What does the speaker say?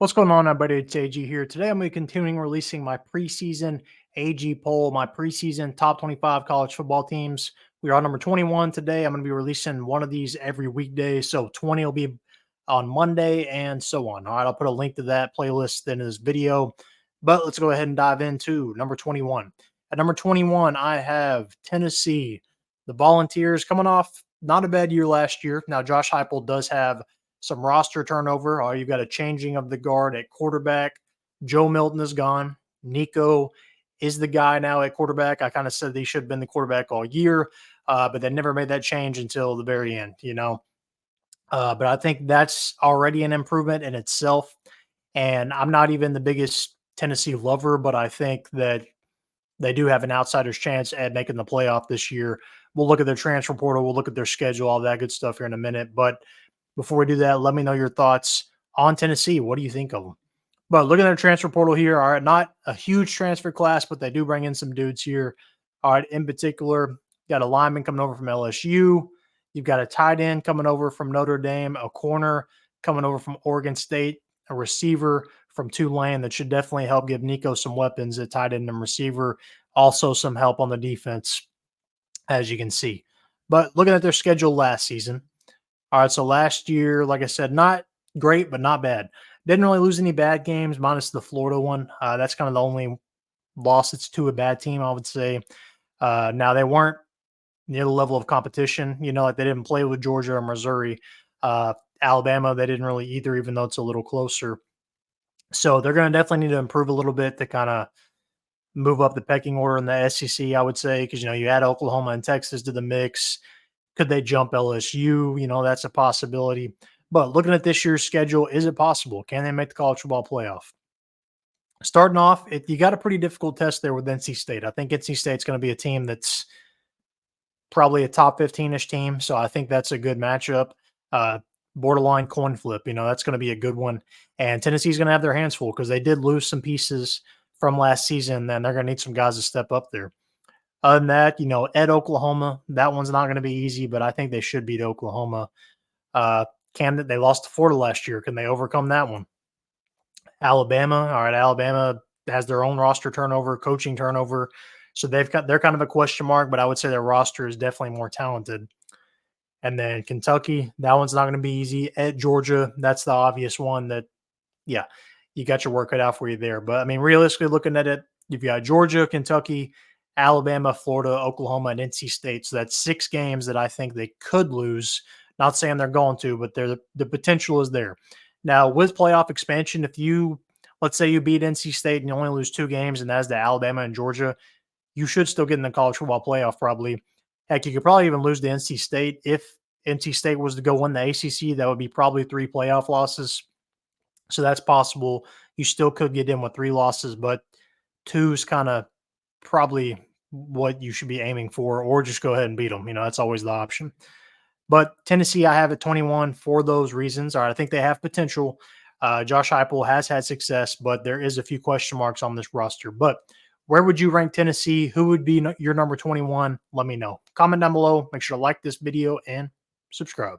What's going on, everybody? It's AG here. Today, I'm going to be continuing releasing my preseason AG poll, my preseason top 25 college football teams. We are on number 21 today. I'm going to be releasing one of these every weekday. So 20 will be on Monday and so on. All right, I'll put a link to that playlist in this video. But let's go ahead and dive into number 21. At number 21, I have Tennessee. The Volunteers coming off not a bad year last year. Now, Josh Heupel does have some roster turnover. You've got a changing of the guard at quarterback. Joe Milton is gone. Nico is the guy now at quarterback. I kind of said he should have been the quarterback all year, but they never made that change until the very end, But I think that's already an improvement in itself. And I'm not even the biggest Tennessee lover, but I think that they do have an outsider's chance at making the playoff this year. We'll look at their transfer portal. We'll look at their schedule, all that good stuff here in a minute. But before we do that, let me know your thoughts on Tennessee. What do you think of them? But looking at their transfer portal here, all right, not a huge transfer class, but they do bring in some dudes here. All right, in particular, got a lineman coming over from LSU. You've got a tight end coming over from Notre Dame, a corner coming over from Oregon State, a receiver from Tulane that should definitely help give Nico some weapons at tight end and receiver. Also some help on the defense, as you can see. But looking at their schedule last season, all right, so last year, like I said, not great, but not bad. Didn't really lose any bad games, minus the Florida one. That's kind of the only loss that's to a bad team, I would say. Now, they weren't near the level of competition. Like they didn't play with Georgia or Missouri. Alabama, they didn't really either, even though it's a little closer. So they're going to definitely need to improve a little bit to kind of move up the pecking order in the SEC, I would say, because, you add Oklahoma and Texas to the mix. Could they jump LSU? That's a possibility. But looking at this year's schedule, is it possible? Can they make the college football playoff? Starting off, you got a pretty difficult test there with NC State. I think NC State's going to be a team that's probably a top 15-ish team. So I think that's a good matchup. Borderline coin flip, that's going to be a good one. And Tennessee's going to have their hands full because they did lose some pieces from last season. And they're going to need some guys to step up there. Other than that, at Oklahoma, that one's not going to be easy, but I think they should beat Oklahoma. They lost to Florida last year. Can they overcome that one? Alabama, all right, Alabama has their own roster turnover, coaching turnover, so they're kind of a question mark, but I would say their roster is definitely more talented. And then Kentucky, that one's not going to be easy. At Georgia, that's the obvious one that, yeah, you got your work cut out for you there. But, I mean, realistically looking at it, you've got Georgia, Kentucky, Alabama, Florida, Oklahoma, and NC State. So that's 6 games that I think they could lose. Not saying they're going to, but the potential is there. Now, with playoff expansion, let's say you beat NC State and you only lose 2 games, and that's the Alabama and Georgia, you should still get in the college football playoff probably. Heck, you could probably even lose to NC State. If NC State was to go win the ACC, that would be probably 3 playoff losses. So that's possible. You still could get in with 3 losses, but 2 is kind of probably what you should be aiming for, or just go ahead and beat them. That's always the option. But Tennessee, I have at 21 for those reasons. All right, I think they have potential. Josh Heupel has had success, but there is a few question marks on this roster. But where would you rank Tennessee? Who would be your number 21? Let me know. Comment down below. Make sure to like this video and subscribe.